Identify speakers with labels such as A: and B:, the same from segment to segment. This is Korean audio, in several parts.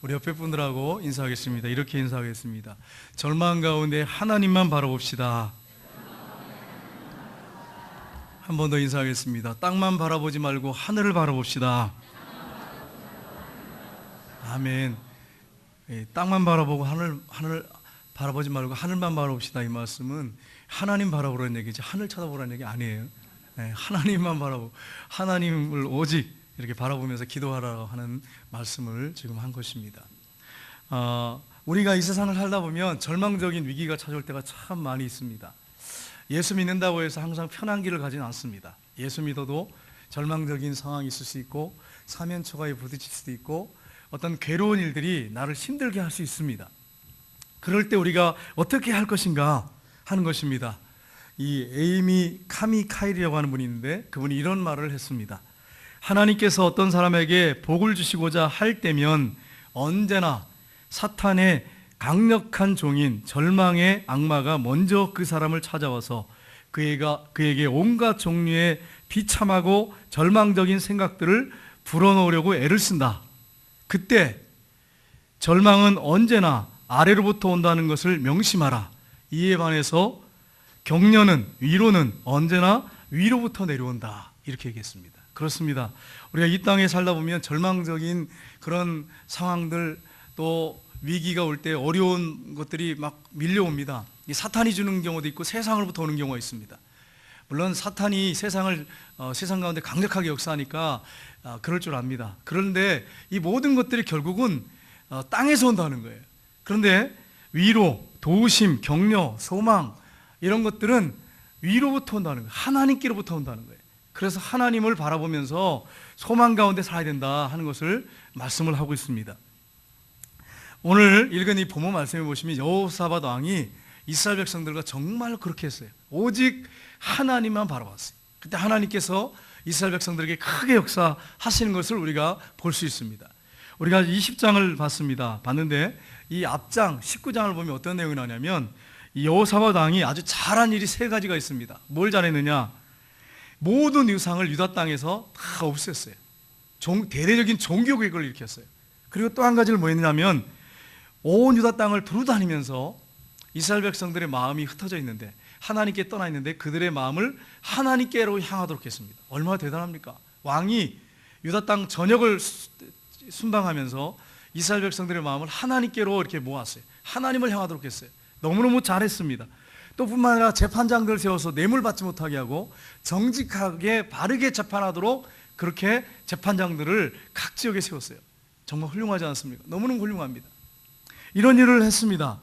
A: 우리 옆에 분들하고 인사하겠습니다. 이렇게 인사하겠습니다. 절망 가운데 하나님만 바라봅시다. 한 번 더 인사하겠습니다. 땅만 바라보지 말고 하늘을 바라봅시다. 아멘. 땅만 바라보고 하늘 바라보지 말고 하늘만 바라봅시다. 이 말씀은 하나님 바라보라는 얘기지 하늘 쳐다보라는 얘기 아니에요. 하나님만 바라보고 하나님을 오직 이렇게 바라보면서 기도하라고 하는 말씀을 지금 한 것입니다. 우리가 이 세상을 살다 보면 절망적인 위기가 찾아올 때가 참 많이 있습니다. 예수 믿는다고 해서 항상 편한 길을 가지는 않습니다. 예수 믿어도 절망적인 상황이 있을 수 있고 사면초가에 부딪힐 수도 있고 어떤 괴로운 일들이 나를 힘들게 할 수 있습니다. 그럴 때 우리가 어떻게 할 것인가 하는 것입니다. 이 에이미 카미카일이라고 하는 분이 있는데 그분이 이런 말을 했습니다. 하나님께서 어떤 사람에게 복을 주시고자 할 때면 언제나 사탄의 강력한 종인 절망의 악마가 먼저 그 사람을 찾아와서 그에게 온갖 종류의 비참하고 절망적인 생각들을 불어넣으려고 애를 쓴다. 그때 절망은 언제나 아래로부터 온다는 것을 명심하라. 이에 반해서 격려는, 위로는 언제나 위로부터 내려온다. 이렇게 얘기했습니다. 그렇습니다. 우리가 이 땅에 살다 보면 절망적인 그런 상황들 또 위기가 올 때 어려운 것들이 막 밀려옵니다. 사탄이 주는 경우도 있고 세상으로부터 오는 경우가 있습니다. 물론 사탄이 세상 가운데 강력하게 역사하니까 그럴 줄 압니다. 그런데 이 모든 것들이 결국은 땅에서 온다는 거예요. 그런데 위로, 도우심, 격려, 소망 이런 것들은 위로부터 온다는 거예요. 하나님께로부터 온다는 거예요. 그래서 하나님을 바라보면서 소망 가운데 살아야 된다 하는 것을 말씀을 하고 있습니다. 오늘 읽은 이 본문 말씀에 보시면 여호사밧 왕이 이스라엘 백성들과 정말 그렇게 했어요. 오직 하나님만 바라봤어요. 그때 하나님께서 이스라엘 백성들에게 크게 역사하시는 것을 우리가 볼 수 있습니다. 우리가 20장을 봤는데 이 앞장 19장을 보면 어떤 내용이 나오냐면 이 여호사밧 왕이 아주 잘한 일이 세 가지가 있습니다. 뭘 잘했느냐? 모든 유상을 유다 땅에서 다 없앴어요. 대대적인 종교개혁을 일으켰어요. 그리고 또 한 가지를 뭐 했냐면 온 유다 땅을 두루다니면서 이스라엘 백성들의 마음이 흩어져 있는데 하나님께 떠나 있는데 그들의 마음을 하나님께로 향하도록 했습니다. 얼마나 대단합니까? 왕이 유다 땅 전역을 순방하면서 이스라엘 백성들의 마음을 하나님께로 이렇게 모았어요. 하나님을 향하도록 했어요. 너무너무 잘했습니다. 또 뿐만 아니라 재판장들을 세워서 뇌물 받지 못하게 하고 정직하게 바르게 재판하도록 그렇게 재판장들을 각 지역에 세웠어요. 정말 훌륭하지 않습니까? 너무너무 훌륭합니다. 이런 일을 했습니다.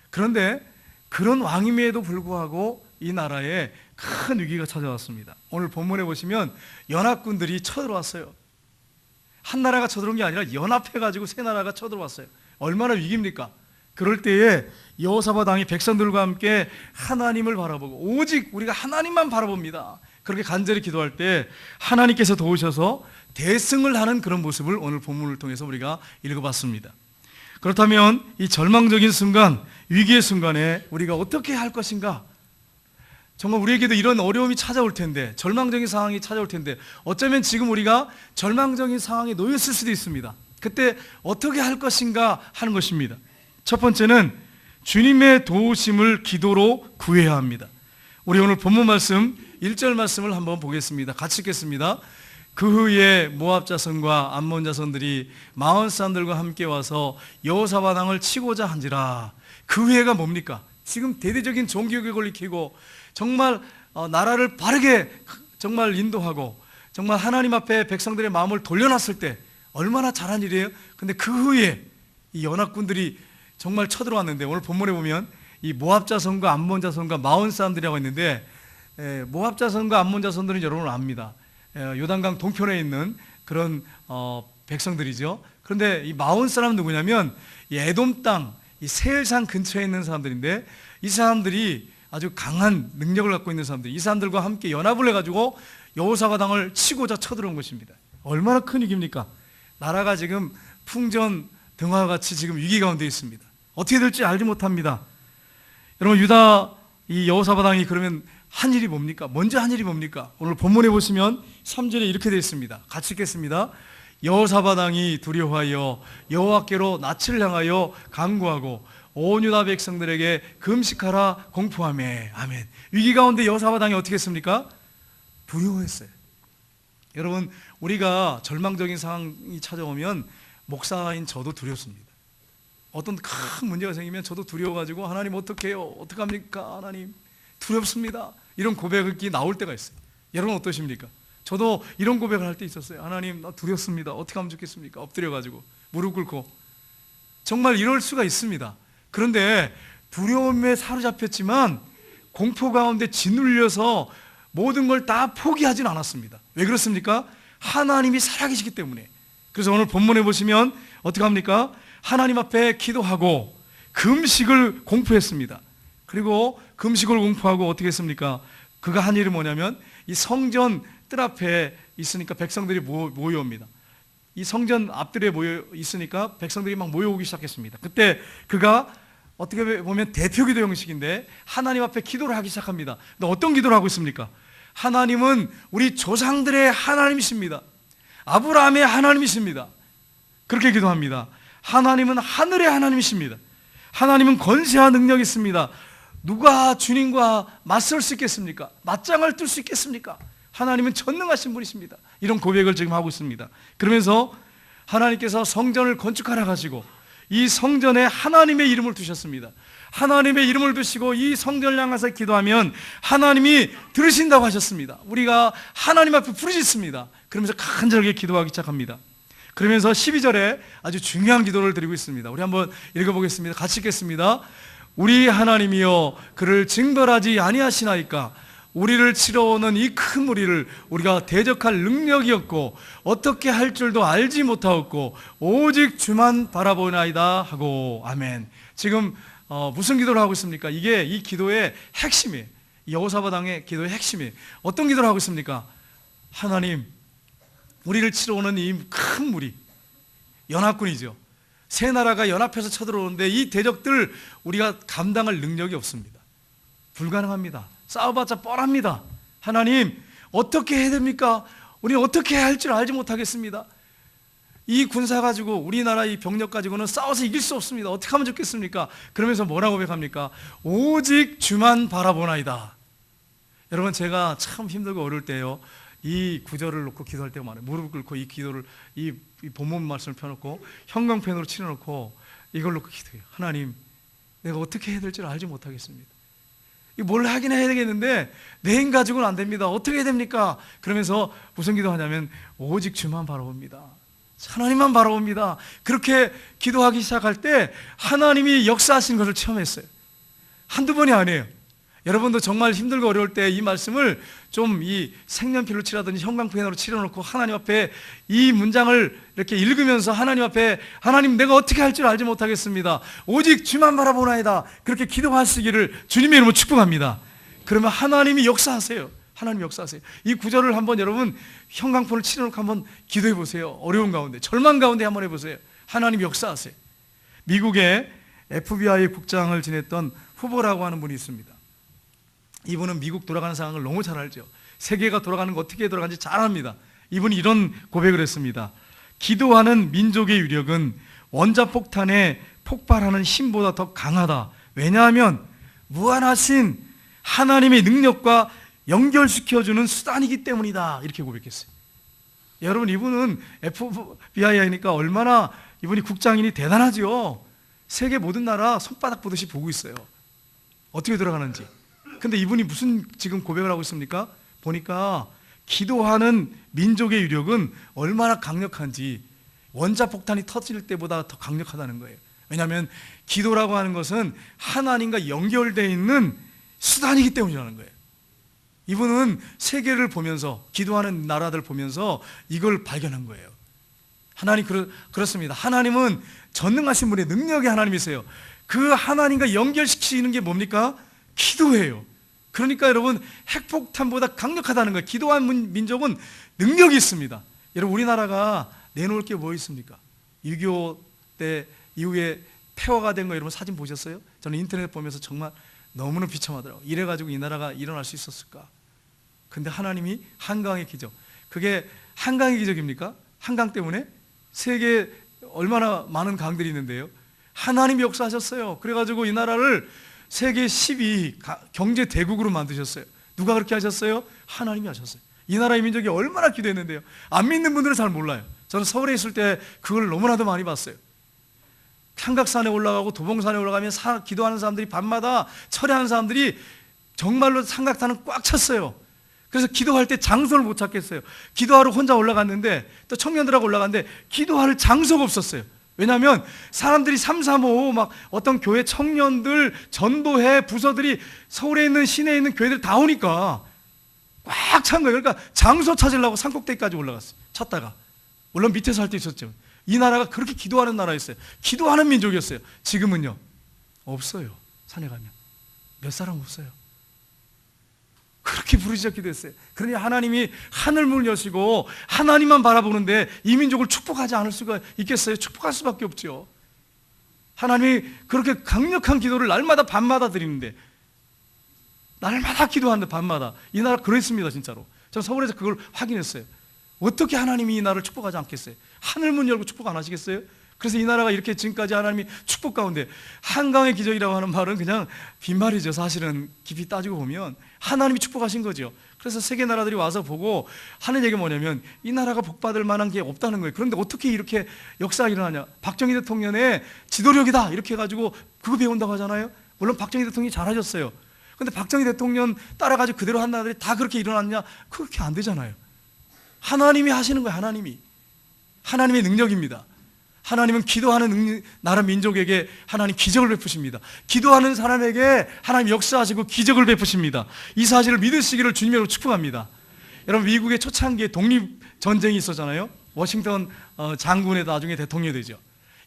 A: 그런데 그런 왕임에도 불구하고 이 나라에 큰 위기가 찾아왔습니다. 오늘 본문에 보시면 연합군들이 쳐들어왔어요. 한 나라가 쳐들어온 게 아니라 연합해가지고 세 나라가 쳐들어왔어요. 얼마나 위기입니까? 그럴 때에 여호사밧 왕이 백성들과 함께 하나님을 바라보고 오직 우리가 하나님만 바라봅니다. 그렇게 간절히 기도할 때 하나님께서 도우셔서 대승을 하는 그런 모습을 오늘 본문을 통해서 우리가 읽어봤습니다. 그렇다면 이 절망적인 순간, 위기의 순간에 우리가 어떻게 할 것인가? 정말 우리에게도 이런 어려움이 찾아올 텐데, 절망적인 상황이 찾아올 텐데 어쩌면 지금 우리가 절망적인 상황에 놓였을 수도 있습니다. 그때 어떻게 할 것인가 하는 것입니다. 첫 번째는 주님의 도우심을 기도로 구해야 합니다. 우리 오늘 본문 말씀 1절 말씀을 한번 보겠습니다. 같이 읽겠습니다. 그 후에 모압 자손과 암몬 자손들이 마온 사람들과 함께 와서 여호사밧 왕을 치고자 한지라. 그 후에가 뭡니까? 지금 대대적인 종교개혁을 일으키고 정말 나라를 바르게 정말 인도하고 정말 하나님 앞에 백성들의 마음을 돌려놨을 때 얼마나 잘한 일이에요. 근데 그 후에 이 연합군들이 정말 쳐들어왔는데 오늘 본문에 보면 이 모압 자손과 암몬 자손과 마온 사람들이라고 했는데 모압 자손과 암몬 자손들은 여러분 압니다. 요단강 동편에 있는 그런 백성들이죠. 그런데 이 마온 사람은 누구냐면 이 에돔 땅, 이 세일산 근처에 있는 사람들인데 이 사람들이 아주 강한 능력을 갖고 있는 사람들, 이 사람들과 함께 연합을 해가지고 여호사밧 왕을 치고자 쳐들어온 것입니다. 얼마나 큰 위기입니까? 나라가 지금 풍전 등화와 같이 지금 위기 가운데 있습니다. 어떻게 될지 알지 못합니다. 여러분 유다 이 여호사밧 왕이 그러면 한 일이 뭡니까? 먼저 한 일이 뭡니까? 오늘 본문에 보시면 3절에 이렇게 되어 있습니다. 같이 읽겠습니다. 여호사밧 왕이 두려워하여 여호와께로 낯을 향하여 간구하고 온 유다 백성들에게 금식하라 공포하며. 아멘. 위기 가운데 여호사밧 왕이 어떻게 했습니까? 두려워했어요. 여러분, 우리가 절망적인 상황이 찾아오면 목사인 저도 두렵습니다. 어떤 큰 문제가 생기면 저도 두려워가지고 하나님 어떡해요? 어떡합니까? 하나님 두렵습니다. 이런 고백이 나올 때가 있어요. 여러분 어떠십니까? 저도 이런 고백을 할 때 있었어요. 하나님 나 두렵습니다. 어떻게 하면 좋겠습니까? 엎드려가지고 무릎 꿇고. 정말 이럴 수가 있습니다. 그런데 두려움에 사로잡혔지만 공포 가운데 짓눌려서 모든 걸 다 포기하진 않았습니다. 왜 그렇습니까? 하나님이 살아계시기 때문에. 그래서 오늘 본문에 보시면 어떻게 합니까? 하나님 앞에 기도하고 금식을 공포했습니다. 그리고 금식을 공포하고 어떻게 했습니까? 그가 한 일이 뭐냐면 이 성전 뜰 앞에 있으니까 백성들이 모여옵니다. 이 성전 앞뜰에 모여 있으니까 백성들이 막 모여오기 시작했습니다. 그때 그가 어떻게 보면 대표기도 형식인데 하나님 앞에 기도를 하기 시작합니다. 근데 어떤 기도를 하고 있습니까? 하나님은 우리 조상들의 하나님이십니다. 아브라함의 하나님이십니다. 그렇게 기도합니다. 하나님은 하늘의 하나님이십니다. 하나님은 권세와 능력이 있습니다. 누가 주님과 맞설 수 있겠습니까? 맞짱을 뜰 수 있겠습니까? 하나님은 전능하신 분이십니다. 이런 고백을 지금 하고 있습니다. 그러면서 하나님께서 성전을 건축하라 가지고 이 성전에 하나님의 이름을 두셨습니다. 하나님의 이름을 두시고 이 성전을 향해서 기도하면 하나님이 들으신다고 하셨습니다. 우리가 하나님 앞에 부르짖습니다. 그러면서 간절하게 기도하기 시작합니다. 그러면서 12절에 아주 중요한 기도를 드리고 있습니다. 우리 한번 읽어보겠습니다. 같이 읽겠습니다. 우리 하나님이여 그를 징벌하지 아니하시나이까. 우리를 치러오는 이 큰 무리를 우리가 대적할 능력이 없고 어떻게 할 줄도 알지 못하였고 오직 주만 바라보나이다 하고. 아멘. 지금 무슨 기도를 하고 있습니까? 이게 이 기도의 핵심이에요. 여호사밧 왕의 기도의 핵심이에요. 어떤 기도를 하고 있습니까? 하나님, 우리를 치러오는 이 큰 무리, 연합군이죠. 세 나라가 연합해서 쳐들어오는데 이 대적들 우리가 감당할 능력이 없습니다. 불가능합니다. 싸워봤자 뻔합니다. 하나님 어떻게 해야 됩니까? 우리는 어떻게 해야 할 줄 알지 못하겠습니다. 이 군사 가지고 우리나라 이 병력 가지고는 싸워서 이길 수 없습니다. 어떻게 하면 좋겠습니까? 그러면서 뭐라고 고백합니까? 오직 주만 바라보나이다. 여러분, 제가 참 힘들고 어려울 때요, 이 구절을 놓고 기도할 때가 많아요. 무릎 꿇고 이 기도를, 이 본문 말씀을 펴놓고 형광펜으로 칠해놓고 이걸 놓고 기도해요. 하나님, 내가 어떻게 해야 될 줄 알지 못하겠습니다. 뭘 하긴 해야 되겠는데 내 힘 가지고는 안 됩니다. 어떻게 해야 됩니까? 그러면서 무슨 기도하냐면 오직 주만 바라봅니다. 하나님만 바라봅니다. 그렇게 기도하기 시작할 때 하나님이 역사하신 것을 체험했어요. 한두 번이 아니에요. 여러분도 정말 힘들고 어려울 때 이 말씀을 좀 이 색연필로 칠하든지 형광펜으로 칠해놓고 하나님 앞에 이 문장을 이렇게 읽으면서 하나님 앞에, 하나님 내가 어떻게 할 줄 알지 못하겠습니다. 오직 주만 바라보나이다. 그렇게 기도하시기를 주님의 이름으로 축복합니다. 그러면 하나님이 역사하세요. 하나님 역사하세요. 이 구절을 한번 여러분 형광펜을 칠해놓고 한번 기도해 보세요. 어려운 가운데, 절망 가운데 한번 해보세요. 하나님 역사하세요. 미국의 FBI 국장을 지냈던 후보라고 하는 분이 있습니다. 이분은 미국 돌아가는 상황을 너무 잘 알죠. 세계가 돌아가는 거 어떻게 돌아가는지 잘 압니다. 이분이 이런 고백을 했습니다. 기도하는 민족의 위력은 원자폭탄에 폭발하는 힘보다 더 강하다. 왜냐하면 무한하신 하나님의 능력과 연결시켜주는 수단이기 때문이다. 이렇게 고백했어요. 여러분, 이분은 FBI니까 얼마나 이분이 국장이니 대단하죠. 세계 모든 나라 손바닥 보듯이 보고 있어요. 어떻게 돌아가는지. 근데 이분이 무슨 지금 고백을 하고 있습니까? 보니까 기도하는 민족의 위력은 얼마나 강력한지 원자폭탄이 터질 때보다 더 강력하다는 거예요. 왜냐하면 기도라고 하는 것은 하나님과 연결되어 있는 수단이기 때문이라는 거예요. 이분은 세계를 보면서, 기도하는 나라들 보면서 이걸 발견한 거예요. 하나님 그렇습니다. 하나님은 전능하신 분의 능력의 하나님이세요. 그 하나님과 연결시키는 게 뭡니까? 기도예요. 그러니까 여러분, 핵폭탄보다 강력하다는 거예요. 기도한 민족은 능력이 있습니다. 여러분, 우리나라가 내놓을 게 뭐 있습니까? 6.25 때 이후에 폐허가 된 거 여러분 사진 보셨어요? 저는 인터넷 보면서 정말 너무나 비참하더라고요. 이래가지고 이 나라가 일어날 수 있었을까? 근데 하나님이 한강의 기적, 그게 한강의 기적입니까? 한강 때문에 세계에 얼마나 많은 강들이 있는데요. 하나님이 역사하셨어요. 그래가지고 이 나라를 세계 10위 경제 대국으로 만드셨어요. 누가 그렇게 하셨어요? 하나님이 하셨어요. 이 나라의 민족이 얼마나 기도했는데요. 안 믿는 분들은 잘 몰라요. 저는 서울에 있을 때 그걸 너무나도 많이 봤어요. 삼각산에 올라가고 도봉산에 올라가면 기도하는 사람들이 밤마다 철회하는 사람들이 정말로 삼각산은 꽉 찼어요. 그래서 기도할 때 장소를 못 찾겠어요. 기도하러 혼자 올라갔는데 또 청년들하고 올라갔는데 기도할 장소가 없었어요. 왜냐하면 사람들이 335 막 어떤 교회 청년들, 전도회 부서들이 서울에 있는 시내에 있는 교회들 다 오니까 꽉 찬 거예요. 그러니까 장소 찾으려고 산꼭대기까지 올라갔어요. 찾다가. 물론 밑에서 할 때 있었죠. 이 나라가 그렇게 기도하는 나라였어요. 기도하는 민족이었어요. 지금은요, 없어요. 산에 가면 몇 사람 없어요. 그렇게 부르짖어 기도했어요. 그러니 하나님이 하늘문을 여시고 하나님만 바라보는데 이 민족을 축복하지 않을 수가 있겠어요? 축복할 수밖에 없죠. 하나님이 그렇게 강력한 기도를 날마다 밤마다 드리는데, 날마다 기도하는데 밤마다. 이 나라 그랬습니다. 진짜로. 저는 서울에서 그걸 확인했어요. 어떻게 하나님이 이 나라를 축복하지 않겠어요? 하늘문 열고 축복 안 하시겠어요? 그래서 이 나라가 이렇게 지금까지 하나님이 축복 가운데, 한강의 기적이라고 하는 말은 그냥 빈말이죠. 사실은 깊이 따지고 보면 하나님이 축복하신 거죠. 그래서 세계 나라들이 와서 보고 하는 얘기가 뭐냐면 이 나라가 복받을 만한 게 없다는 거예요. 그런데 어떻게 이렇게 역사가 일어나냐? 박정희 대통령의 지도력이다 이렇게 해가지고 그거 배운다고 하잖아요. 물론 박정희 대통령이 잘하셨어요. 그런데 박정희 대통령 따라가지고 그대로 한 나라들이 다 그렇게 일어났냐? 그렇게 안 되잖아요. 하나님이 하시는 거예요. 하나님의 능력입니다. 하나님은 기도하는 나라 민족에게 하나님 기적을 베푸십니다. 기도하는 사람에게 하나님 역사하시고 기적을 베푸십니다. 이 사실을 믿으시기를 주님으로 축복합니다. 여러분, 미국의 초창기에 독립전쟁이 있었잖아요. 워싱턴 장군의 나중에 대통령이 되죠.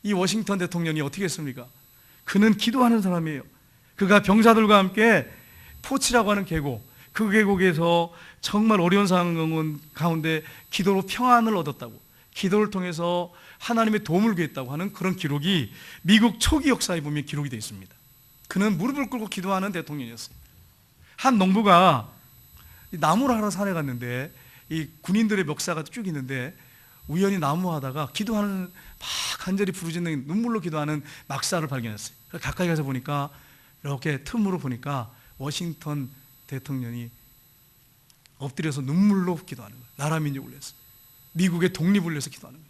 A: 이 워싱턴 대통령이 어떻게 했습니까? 그는 기도하는 사람이에요. 그가 병사들과 함께 포치라고 하는 계곡, 그 계곡에서 정말 어려운 상황 가운데 기도로 평안을 얻었다고, 기도를 통해서 하나님의 도움을 구했다고 하는 그런 기록이 미국 초기 역사에 보면 기록이 되어 있습니다. 그는 무릎을 꿇고 기도하는 대통령이었어요. 한 농부가 나무를 하러 산에 갔는데 이 군인들의 멱사가 쭉 있는데 우연히 나무 하다가 기도하는, 막 간절히 부르짖는 눈물로 기도하는 막사를 발견했어요. 가까이 가서 보니까, 이렇게 틈으로 보니까 워싱턴 대통령이 엎드려서 눈물로 기도하는 거예요. 나라 민족을 위해서, 미국의 독립을 위해서 기도하는 거예요.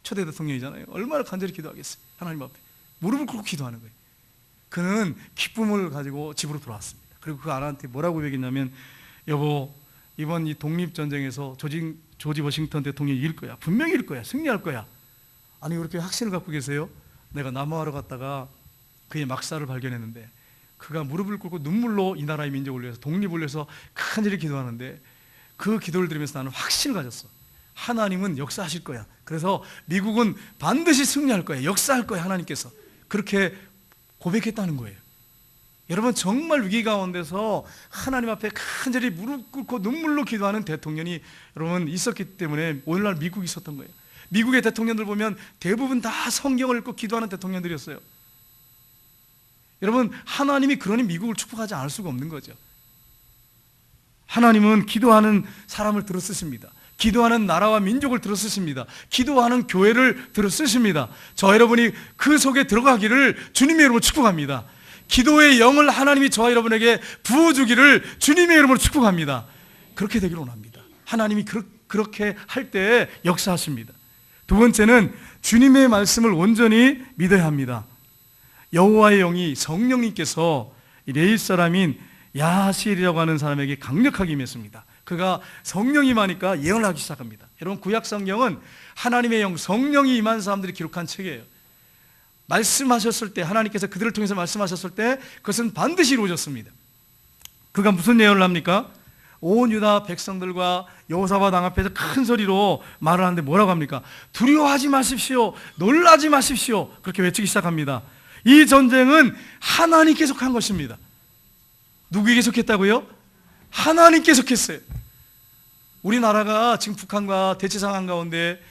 A: 초대 대통령이잖아요. 얼마나 간절히 기도하겠어요. 하나님 앞에 무릎을 꿇고 기도하는 거예요. 그는 기쁨을 가지고 집으로 돌아왔습니다. 그리고 그 아내한테 뭐라고 얘기했냐면, 여보, 이번 이 독립전쟁에서 조지 워싱턴 대통령이 이길 거야. 분명히 이길 거야. 승리할 거야. 아니, 그렇게 확신을 갖고 계세요? 내가 나무하러 갔다가 그의 막사를 발견했는데 그가 무릎을 꿇고 눈물로 이 나라의 민족을 위해서, 독립을 위해서 간절히 기도하는데 그 기도를 들으면서 나는 확신을 가졌어. 하나님은 역사하실 거야. 그래서 미국은 반드시 승리할 거야. 역사할 거야. 하나님께서. 그렇게 고백했다는 거예요. 여러분, 정말 위기 가운데서 하나님 앞에 간절히 무릎 꿇고 눈물로 기도하는 대통령이 여러분 있었기 때문에 오늘날 미국이 있었던 거예요. 미국의 대통령들 보면 대부분 다 성경을 읽고 기도하는 대통령들이었어요. 여러분, 하나님이 그러니 미국을 축복하지 않을 수가 없는 거죠. 하나님은 기도하는 사람을 들어 쓰십니다. 기도하는 나라와 민족을 들어 쓰십니다. 기도하는 교회를 들어 쓰십니다. 저 여러분이 그 속에 들어가기를 주님의 이름으로 축복합니다. 기도의 영을 하나님이 저와 여러분에게 부어주기를 주님의 이름으로 축복합니다. 그렇게 되기를 원합니다. 하나님이 그렇게 할 때 역사하십니다. 두 번째는 주님의 말씀을 온전히 믿어야 합니다. 여호와의 영이, 성령님께서 레위 사람인 야하시엘이라고 하는 사람에게 강력하게 임했습니다. 그가 성령이 임하니까 예언을 하기 시작합니다. 여러분, 구약 성경은 하나님의 영, 성령이 임한 사람들이 기록한 책이에요. 말씀하셨을 때, 하나님께서 그들을 통해서 말씀하셨을 때 그것은 반드시 이루어졌습니다. 그가 무슨 예언을 합니까? 온 유다 백성들과 여호사밧 왕 앞에서 큰 소리로 말을 하는데 뭐라고 합니까? 두려워하지 마십시오, 놀라지 마십시오, 그렇게 외치기 시작합니다. 이 전쟁은 하나님께 속한 것입니다. 누구에게 속했다고요? 하나님께 속했어요. 우리나라가 지금 북한과 대치 상황 가운데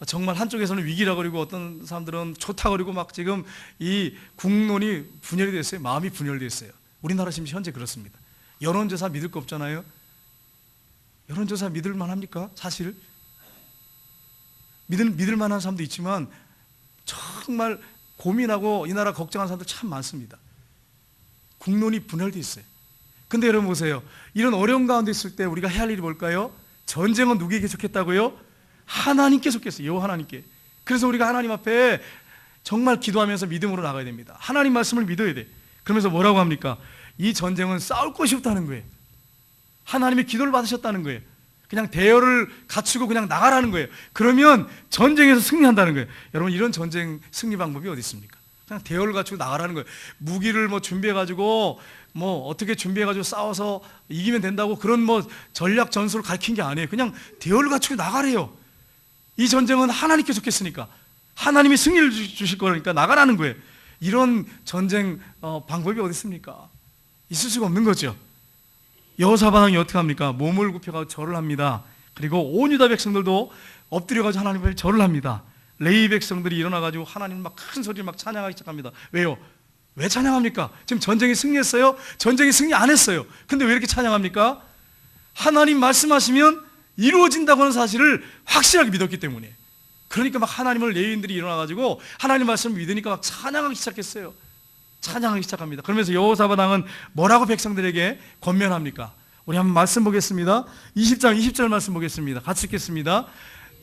A: 정말 한쪽에서는 위기라 그러고 어떤 사람들은 좋다 그러고 막 지금 이 국론이 분열이 됐어요. 마음이 분열됐어요. 우리나라 지금 현재 그렇습니다. 여론조사 믿을 거 없잖아요. 여론조사 믿을 만합니까? 사실 믿을 만한 사람도 있지만 정말 고민하고 이 나라 걱정하는 사람들 참 많습니다. 국론이 분열돼 있어요. 근데 여러분 보세요. 이런 어려운 가운데 있을 때 우리가 해야 할 일이 뭘까요? 전쟁은 누구에게 속했다고요? 하나님께 속했어요. 여호와 하나님께. 그래서 우리가 하나님 앞에 정말 기도하면서 믿음으로 나가야 됩니다. 하나님 말씀을 믿어야 돼. 그러면서 뭐라고 합니까? 이 전쟁은 싸울 것이 없다는 거예요. 하나님의 기도를 받으셨다는 거예요. 그냥 대열을 갖추고 그냥 나가라는 거예요. 그러면 전쟁에서 승리한다는 거예요. 여러분, 이런 전쟁 승리 방법이 어디 있습니까? 그냥 대열을 갖추고 나가라는 거예요. 무기를 뭐 준비해가지고 뭐 어떻게 준비해가지고 싸워서 이기면 된다고 그런 뭐 전략 전술을 가르친 게 아니에요. 그냥 대열을 갖추고 나가래요. 이 전쟁은 하나님께 속했으니까, 하나님이 승리를 주실 거니까 나가라는 거예요. 이런 전쟁 방법이 어디 있습니까? 있을 수가 없는 거죠. 여호사밧 왕이 어떻게 합니까? 몸을 굽혀가지고 절을 합니다. 그리고 온 유다 백성들도 엎드려가지고 하나님 앞에 절을 합니다. 레위 백성들이 일어나가지고 하나님 막 큰 소리를 막 찬양하기 시작합니다. 왜요? 왜 찬양합니까? 지금 전쟁이 승리했어요? 전쟁이 승리 안 했어요. 근데 왜 이렇게 찬양합니까? 하나님 말씀하시면 이루어진다고 하는 사실을 확실하게 믿었기 때문에. 그러니까 막 하나님을 레위인들이 일어나가지고 하나님 말씀을 믿으니까 막 찬양하기 시작했어요. 찬양하기 시작합니다. 그러면서 여호사밧 왕은 뭐라고 백성들에게 권면합니까? 우리 한번 말씀 보겠습니다. 20장 20절 말씀 보겠습니다. 같이 읽겠습니다.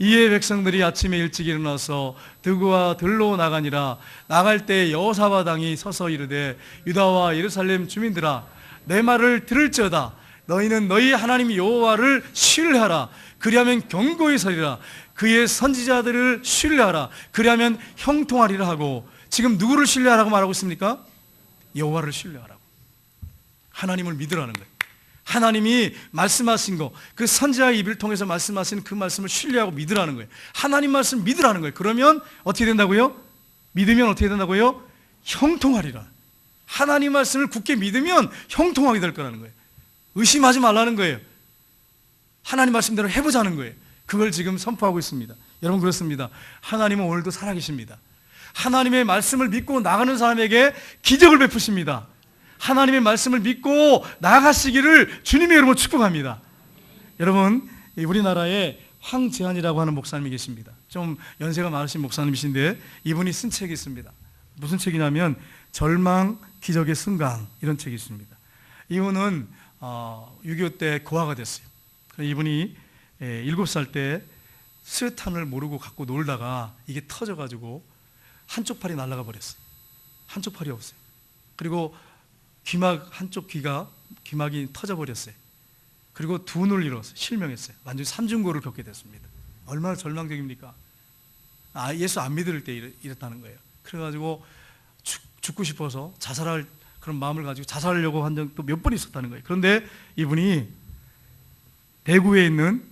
A: 이에 백성들이 아침에 일찍 일어나서 드구와 들로 나가니라. 나갈 때 여호사밧 왕이 서서 이르되 유다와 예루살렘 주민들아, 내 말을 들을지어다. 너희는 너희 하나님 여호와를 신뢰하라. 그리하면 견고히 서리라. 그의 선지자들을 신뢰하라. 그리하면 형통하리라 하고, 지금 누구를 신뢰하라고 말하고 있습니까? 여호와를 신뢰하라고. 하나님을 믿으라는 거예요. 하나님이 말씀하신 거, 그 선지자의 입을 통해서 말씀하신 그 말씀을 신뢰하고 믿으라는 거예요. 하나님 말씀 믿으라는 거예요. 그러면 어떻게 된다고요? 믿으면 어떻게 된다고요? 형통하리라. 하나님 말씀을 굳게 믿으면 형통하게 될 거라는 거예요. 의심하지 말라는 거예요. 하나님 말씀대로 해보자는 거예요. 그걸 지금 선포하고 있습니다. 여러분, 그렇습니다. 하나님은 오늘도 살아계십니다. 하나님의 말씀을 믿고 나가는 사람에게 기적을 베푸십니다. 하나님의 말씀을 믿고 나아가시기를 주님의 이름으로 축복합니다. 여러분, 우리나라에 황재환이라고 하는 목사님이 계십니다. 좀 연세가 많으신 목사님이신데 이분이 쓴 책이 있습니다. 무슨 책이냐면 절망, 기적의 순간, 이런 책이 있습니다. 이분은 6.25 때 고아가 됐어요. 이분이 7살 때 수류탄을 모르고 갖고 놀다가 이게 터져가지고 한쪽 팔이 날아가 버렸어요. 한쪽 팔이 없어요. 그리고 귀막, 한쪽 귀막이 터져버렸어요. 그리고 두 눈을 잃었어요. 실명했어요. 완전히 삼중고를 겪게 됐습니다. 얼마나 절망적입니까? 예수 안 믿을 때 이랬다는 거예요. 그래가지고 죽고 싶어서 자살할 그런 마음을 가지고 자살하려고 한 적도 몇 번 있었다는 거예요. 그런데 이분이 대구에 있는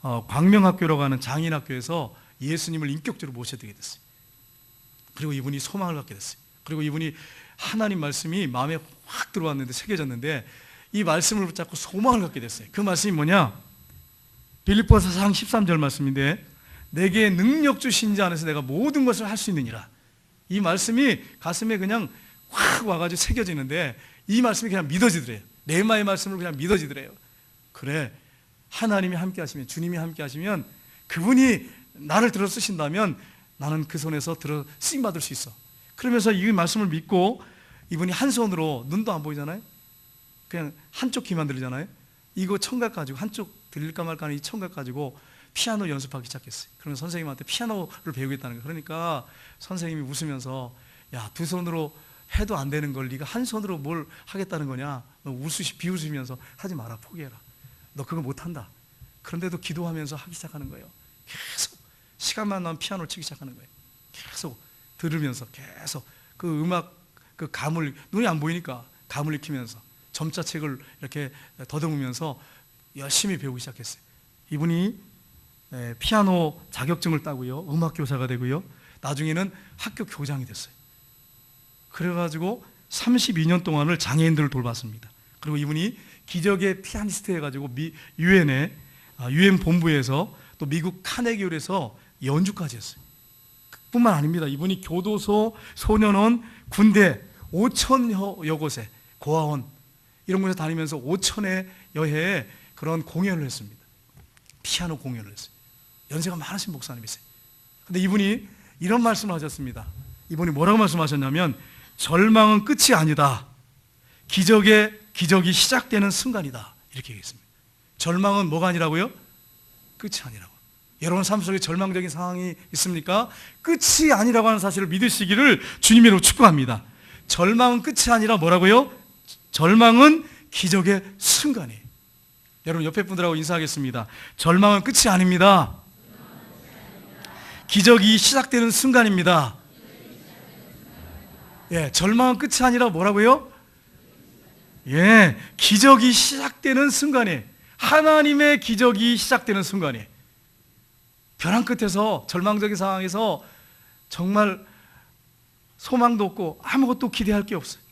A: 광명학교라고 하는 장인학교에서 예수님을 인격적으로 모셔드리게 됐어요. 그리고 이분이 소망을 갖게 됐어요. 그리고 이분이 하나님 말씀이 마음에 확 들어왔는데, 새겨졌는데 이 말씀을 붙잡고 소망을 갖게 됐어요. 그 말씀이 뭐냐? 빌립보서 4장 13절 말씀인데, 내게 능력 주신 자 안에서 내가 모든 것을 할 수 있느니라. 이 말씀이 가슴에 그냥 확 와가지고 새겨지는데, 이 말씀이 그냥 믿어지더래요. 레마의 말씀을 그냥 믿어지더래요. 그래, 하나님이 함께 하시면, 주님이 함께 하시면, 그분이 나를 들어 쓰신다면 나는 그 손에서 들어 쓰임 받을 수 있어. 그러면서 이 말씀을 믿고 이분이 한 손으로, 눈도 안 보이잖아요. 그냥 한쪽 귀만 들리잖아요. 이거 청각 가지고, 한쪽 들릴까 말까 하는 이 청각 가지고 피아노 연습하기 시작했어요. 그러면 선생님한테 피아노를 배우겠다는 거예요. 그러니까 선생님이 웃으면서, 야, 두 손으로 해도 안 되는 걸 네가 한 손으로 뭘 하겠다는 거냐? 너 비웃으면서 하지 마라, 포기해라. 너 그거 못한다. 그런데도 기도하면서 하기 시작하는 거예요. 계속 시간만 나면 피아노를 치기 시작하는 거예요. 계속 들으면서 계속 그 음악, 그 감을, 눈이 안 보이니까 감을 익히면서 점자책을 이렇게 더듬으면서 열심히 배우기 시작했어요. 이분이 피아노 자격증을 따고요, 음악 교사가 되고요, 나중에는 학교 교장이 됐어요. 그래가지고 32년 동안을 장애인들을 돌봤습니다. 그리고 이분이 기적의 피아니스트 해가지고 유엔 본부에서 또 미국 카네기홀에서 연주까지 했어요. 뿐만 아닙니다. 이분이 교도소, 소년원, 군대 5,000여 곳에, 고아원 이런 곳에 다니면서 5,000여 회에 그런 공연을 했습니다. 피아노 공연을 했어요. 연세가 많으신 목사님이세요. 근데 이분이 이런 말씀을 하셨습니다. 이분이 뭐라고 말씀하셨냐면 절망은 끝이 아니다. 기적이 시작되는 순간이다. 이렇게 얘기했습니다. 절망은 뭐가 아니라고요? 끝이 아니라고. 여러분 삶 속에 절망적인 상황이 있습니까? 끝이 아니라고 하는 사실을 믿으시기를 주님으로 축복합니다. 절망은 끝이 아니라 뭐라고요? 절망은 기적의 순간이에요. 여러분 옆에 분들하고 인사하겠습니다. 절망은 끝이 아닙니다. 기적이 시작되는 순간입니다. 예, 절망은 끝이 아니라 뭐라고요? 예, 기적이 시작되는 순간에, 하나님의 기적이 시작되는 순간에, 벼랑 끝에서 절망적인 상황에서 정말 소망도 없고 아무것도 기대할 게 없어요.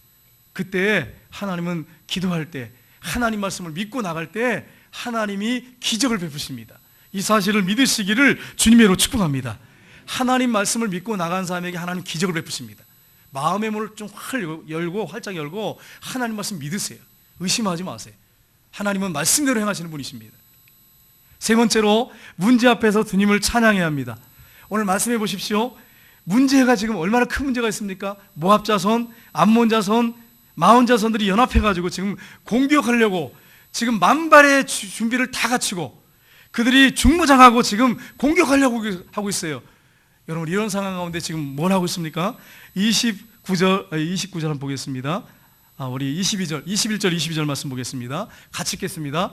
A: 그때 하나님은 기도할 때, 하나님 말씀을 믿고 나갈 때 하나님이 기적을 베푸십니다. 이 사실을 믿으시기를 주님으로 축복합니다. 하나님 말씀을 믿고 나간 사람에게 하나님 기적을 베푸십니다. 마음의 문을 좀 활짝 열고 하나님 말씀 믿으세요. 의심하지 마세요. 하나님은 말씀대로 행하시는 분이십니다. 세 번째로 문제 앞에서 주님을 찬양해야 합니다. 오늘 말씀해 보십시오. 문제가 지금 얼마나 큰 문제가 있습니까? 모압 자손, 암몬 자손, 마온 자손들이 연합해가지고 지금 공격하려고 지금 만발의 준비를 다 갖추고 그들이 중무장하고 지금 공격하려고 하고 있어요. 여러분 이런 상황 가운데 지금 뭘 하고 있습니까? 29절 한번 보겠습니다. 우리 21절 22절 말씀 보겠습니다. 같이 읽겠습니다.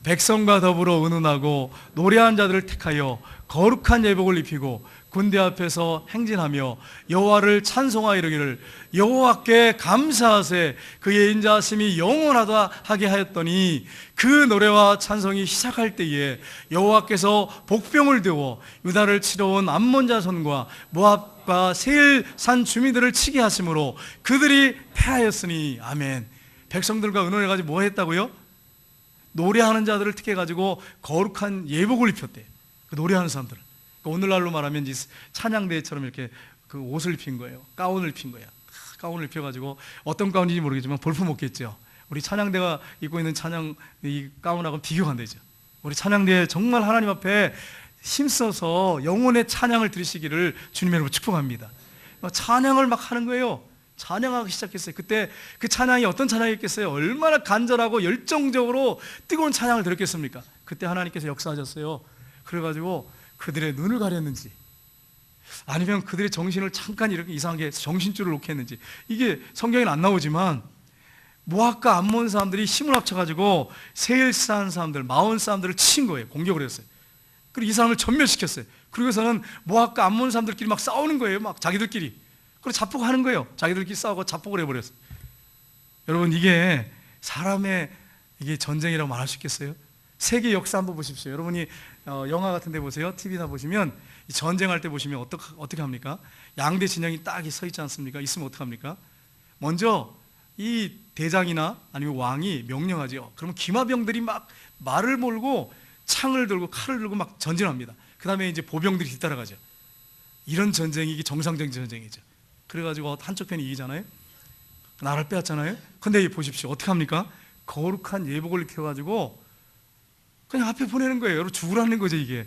A: 백성과 더불어 의논하고 노래한 자들을 택하여 거룩한 예복을 입히고 군대 앞에서 행진하며 여호와를 찬송하여 이르기를 여호와께 감사하세 그의 인자하심이 영원하다 하게 하였더니 그 노래와 찬송이 시작할 때에 여호와께서 복병을 들어 유다를 치러 온 암몬 자손과 모압과 세일산 주민들을 치게 하심으로 그들이 패하였으니 아멘. 백성들과 의논해가지고 뭐 했다고요? 노래하는 자들을 택해가지고 거룩한 예복을 입혔대요. 그 노래하는 사람들을. 오늘날로 말하면 찬양대회처럼 이렇게 그 옷을 입힌 거예요. 가운을 입힌 거야. 가운을 입혀가지고 어떤 가운인지 모르겠지만 볼품 없겠죠. 우리 찬양대가 입고 있는 찬양 이 가운하고는 비교가 안 되죠. 우리 찬양대 정말 하나님 앞에 힘써서 영혼의 찬양을 드리시기를 주님의 이름으로 축복합니다. 찬양을 막 하는 거예요. 찬양하기 시작했어요. 그때 그 찬양이 어떤 찬양이었겠어요? 얼마나 간절하고 열정적으로 뜨거운 찬양을 드렸겠습니까? 그때 하나님께서 역사하셨어요. 그래가지고 그들의 눈을 가렸는지 아니면 그들의 정신을 잠깐 이렇게 이상하게 정신줄을 놓게 했는지 이게 성경에는 안 나오지만 모압과 암몬 사람들이 힘을 합쳐가지고 세일산 사람들, 마온 사람들을 친 거예요. 공격을 했어요. 그리고 이 사람을 전멸시켰어요. 그러고서는 모압과 암몬 사람들끼리 막 싸우는 거예요. 막 자기들끼리. 그리고 자폭하는 거예요. 자기들끼리 싸우고 자폭을 해버렸어요. 여러분 이게 사람의 이게 전쟁이라고 말할 수 있겠어요? 세계 역사 한번 보십시오. 여러분이 영화 같은 데 보세요. TV나 보시면 전쟁할 때 보시면 어떻게 합니까? 양대 진영이 딱 서 있지 않습니까? 있으면 어떻게 합니까? 먼저 이 대장이나 아니면 왕이 명령하죠. 그러면 기마병들이 막 말을 몰고 창을 들고 칼을 들고 막 전진합니다. 그 다음에 이제 보병들이 뒤따라가죠. 이런 전쟁이 이게 정상적인 전쟁이죠. 그래가지고 한쪽 편이 이기잖아요. 나라를 빼앗잖아요. 근데 보십시오. 어떻게 합니까? 거룩한 예복을 입혀가지고 그냥 앞에 보내는 거예요. 여러분 죽으라는 거죠. 이게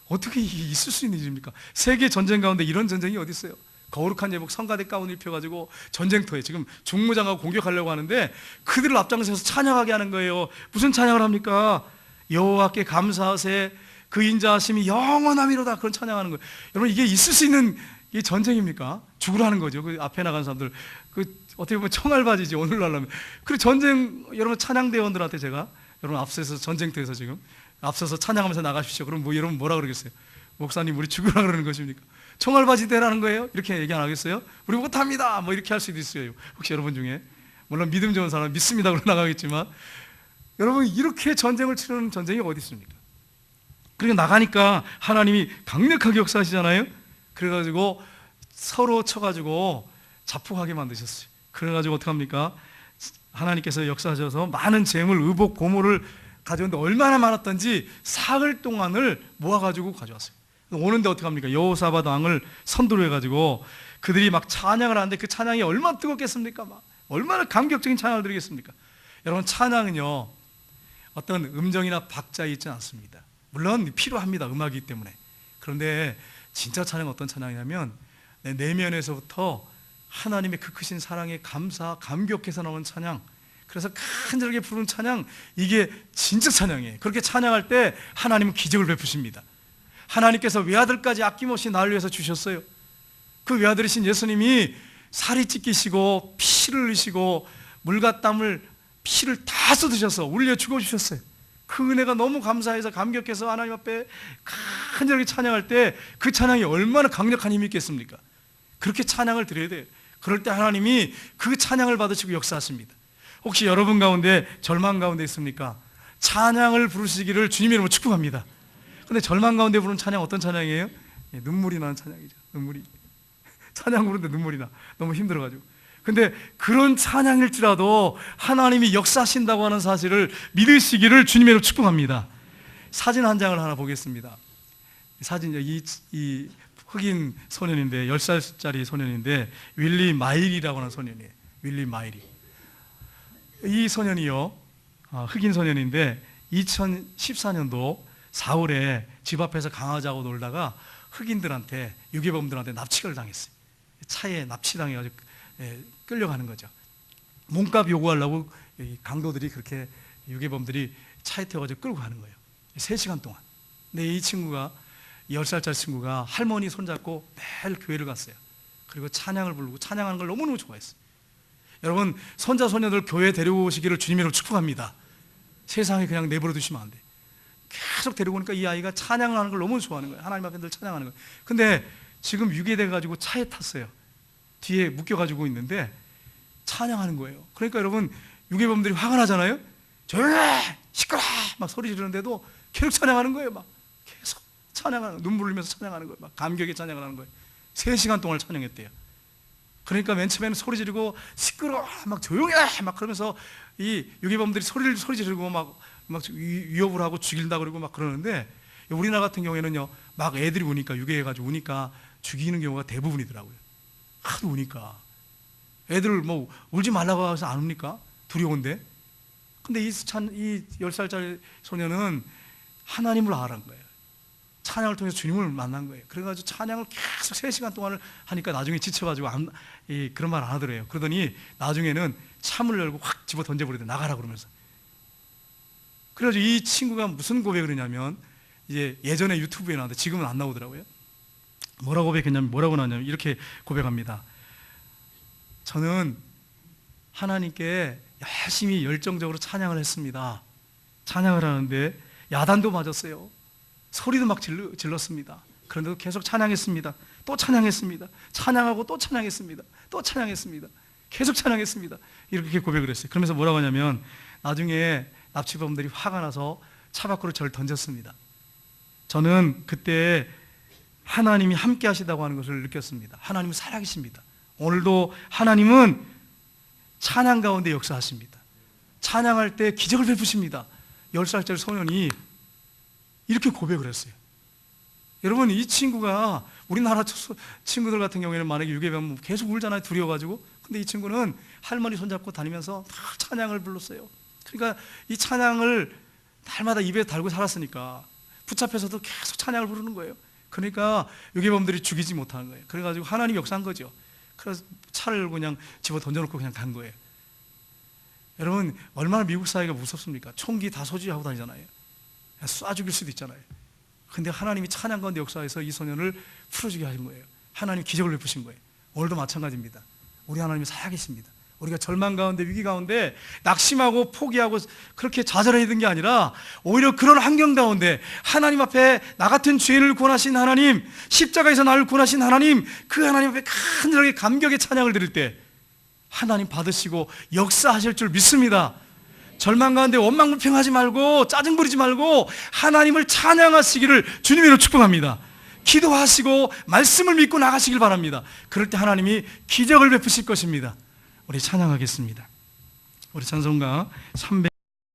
A: 어떻게 있을 수 있는 일입니까? 세계 전쟁 가운데 이런 전쟁이 어디 있어요? 거룩한 예복 성가대 가운을 입혀가지고 전쟁터에 지금 중무장하고 공격하려고 하는데 그들을 앞장서서 찬양하게 하는 거예요. 무슨 찬양을 합니까? 여호와께 감사하세 그 인자하심이 영원함이로다. 그런 찬양하는 거예요. 여러분 이게 있을 수 있는 이 전쟁입니까? 죽으라는 거죠. 그 앞에 나간 사람들 그 어떻게 보면 청알바지지 오늘날 하면. 그리고 전쟁 여러분 찬양대원들한테 제가 여러분 앞서서 전쟁터에서 지금 앞서서 찬양하면서 나가십시오. 그럼 뭐 여러분 뭐라 그러겠어요? 목사님 우리 죽으라 그러는 것입니까? 청알바지 대라는 거예요? 이렇게 얘기 안 하겠어요? 우리 못합니다. 뭐 이렇게 할 수도 있어요. 혹시 여러분 중에 물론 믿음 좋은 사람 믿습니다. 그러 나가겠지만 여러분 이렇게 전쟁을 치르는 전쟁이 어디 있습니까? 그리고 나가니까 하나님이 강력하게 역사하시잖아요. 그래가지고 서로 쳐가지고 자폭하게 만드셨어요. 그래가지고 어떻게 합니까? 하나님께서 역사하셔서 많은 재물, 의복, 보물을 가져오는데 얼마나 많았던지 사흘 동안을 모아가지고 가져왔어요. 오는데 어떻게 합니까? 여호사밧 왕을 선두로 해가지고 그들이 막 찬양을 하는데 그 찬양이 얼마나 뜨겁겠습니까? 막 얼마나 감격적인 찬양을 드리겠습니까? 여러분 찬양은요 어떤 음정이나 박자 있지 않습니다. 물론 필요합니다. 음악이기 때문에. 그런데 진짜 찬양 어떤 찬양이냐면 내 내면에서부터 하나님의 그 크신 사랑에 감사, 감격해서 나오는 찬양, 그래서 간절하게 부르는 찬양, 이게 진짜 찬양이에요. 그렇게 찬양할 때 하나님은 기적을 베푸십니다. 하나님께서 외아들까지 아낌없이 나를 위해서 주셨어요. 그 외아들이신 예수님이 살이 찢기시고 피를 흘리시고 물과 땀을 피를 다 쏟으셔서 울려 죽어주셨어요. 그 은혜가 너무 감사해서 감격해서 하나님 앞에 간절하게 찬양할 때 그 찬양이 얼마나 강력한 힘이 있겠습니까? 그렇게 찬양을 드려야 돼요. 그럴 때 하나님이 그 찬양을 받으시고 역사하십니다. 혹시 여러분 가운데 절망 가운데 있습니까? 찬양을 부르시기를 주님의 이름으로 축복합니다. 근데 절망 가운데 부르는 찬양 어떤 찬양이에요? 눈물이 나는 찬양이죠. 눈물이. 찬양 부르는데 눈물이 나. 너무 힘들어가지고. 근데 그런 찬양일지라도 하나님이 역사하신다고 하는 사실을 믿으시기를 주님의 이름으로 축복합니다. 사진 한 장을 하나 보겠습니다. 사진, 이 흑인 소년인데, 10살짜리 소년인데, 윌리 마일이라고 하는 소년이에요. 윌리 마일이. 이 소년이요, 흑인 소년인데 2014년도 4월에 집 앞에서 강아지하고 놀다가 흑인들한테, 유괴범들한테 납치를 당했어요. 차에 납치당해가지고 끌려가는 거죠. 몸값 요구하려고 강도들이 그렇게 유괴범들이 차에 태워가지고 끌고 가는 거예요. 3시간 동안. 근데 이 친구가, 10살짜리 친구가 할머니 손잡고 매일 교회를 갔어요. 그리고 찬양을 부르고 찬양하는 걸 너무너무 좋아했어요. 여러분, 손자 손녀들 교회 데려오시기를 주님으로 축복합니다. 세상에 그냥 내버려 두시면 안 돼. 계속 데리고 오니까 이 아이가 찬양을 하는 걸 너무 좋아하는 거예요. 하나님 앞에 늘 찬양하는 거예요. 근데 지금 유괴돼가지고 차에 탔어요. 뒤에 묶여가지고 있는데 찬양하는 거예요. 그러니까 여러분, 유괴범들이 화가 나잖아요. 조용해! 시끄러! 막 소리 지르는데도 계속 찬양하는 거예요. 막 계속 찬양하는, 눈물 흘리면서 찬양하는 거예요. 막 감격에 찬양을 하는 거예요. 3시간 동안 찬양했대요. 그러니까 맨 처음에는 소리 지르고 시끄러워, 막 조용해, 막 그러면서 이 유괴범들이 소리 지르고 막 위협을 하고 죽인다 그러고 막 그러는데, 우리나라 같은 경우에는요, 막 애들이 우니까, 유괴해가지고 우니까 죽이는 경우가 대부분이더라고요. 하도 우니까. 애들 뭐 울지 말라고 해서 안 웁니까? 두려운데. 근데 이 10살짜리 소녀는 하나님을 알아간 거예요. 찬양을 통해서 주님을 만난 거예요. 그래가지고 찬양을 계속 3시간 동안을 하니까 나중에 지쳐가지고 그런 말 안 하더래요. 그러더니 나중에는 참을 열고 확 집어 던져버리더래. 나가라 그러면서. 그래가지고 이 친구가 무슨 고백을 했냐면, 이제 예전에 유튜브에 나왔는데 지금은 안 나오더라고요. 뭐라고 나왔냐면 이렇게 고백합니다. 저는 하나님께 열심히 열정적으로 찬양을 했습니다. 찬양을 하는데 야단도 맞았어요. 소리도 막 질렀습니다. 그런데도 계속 찬양했습니다. 또 찬양했습니다. 찬양하고 또 찬양했습니다. 또 찬양했습니다. 계속 찬양했습니다. 이렇게 고백을 했어요. 그러면서 뭐라고 하냐면, 나중에 납치범들이 화가 나서 차 밖으로 저를 던졌습니다. 저는 그때 하나님이 함께 하시다고 하는 것을 느꼈습니다. 하나님은 살아계십니다. 오늘도 하나님은 찬양 가운데 역사하십니다. 찬양할 때 기적을 베푸십니다. 10살짜리 소년이 이렇게 고백을 했어요. 여러분, 이 친구가, 우리나라 친구들 같은 경우에는 만약에 유괴되면 계속 울잖아요. 두려워가지고. 근데 이 친구는 할머니 손잡고 다니면서 다 찬양을 불렀어요. 그러니까 이 찬양을 날마다 입에 달고 살았으니까 붙잡혀서도 계속 찬양을 부르는 거예요. 그러니까 유괴범들이 죽이지 못하는 거예요. 그래가지고 하나님이 역사한 거죠. 그래서 차를 그냥 집어 던져놓고 그냥 간 거예요. 여러분, 얼마나 미국 사회가 무섭습니까? 총기 다 소지하고 다니잖아요. 쏴 죽일 수도 있잖아요. 근데 하나님이 찬양 가운데 역사해서 이 소년을 풀어주게 하신 거예요. 하나님 기적을 베푸신 거예요. 오늘도 마찬가지입니다. 우리 하나님이 살아계십니다. 우리가 절망 가운데, 위기 가운데 낙심하고 포기하고 그렇게 좌절해야 게 아니라, 오히려 그런 환경 가운데 하나님 앞에 나 같은 죄인을 구원하신 하나님, 십자가에서 나를 구원하신 하나님, 그 하나님 앞에 간절하게 감격의 찬양을 드릴 때 하나님 받으시고 역사하실 줄 믿습니다. 절망 가운데 원망불평하지 말고 짜증 부리지 말고 하나님을 찬양하시기를 주님으로 축복합니다. 기도하시고 말씀을 믿고 나가시길 바랍니다. 그럴 때 하나님이 기적을 베푸실 것입니다. 우리 찬양하겠습니다. 우리 찬송가 300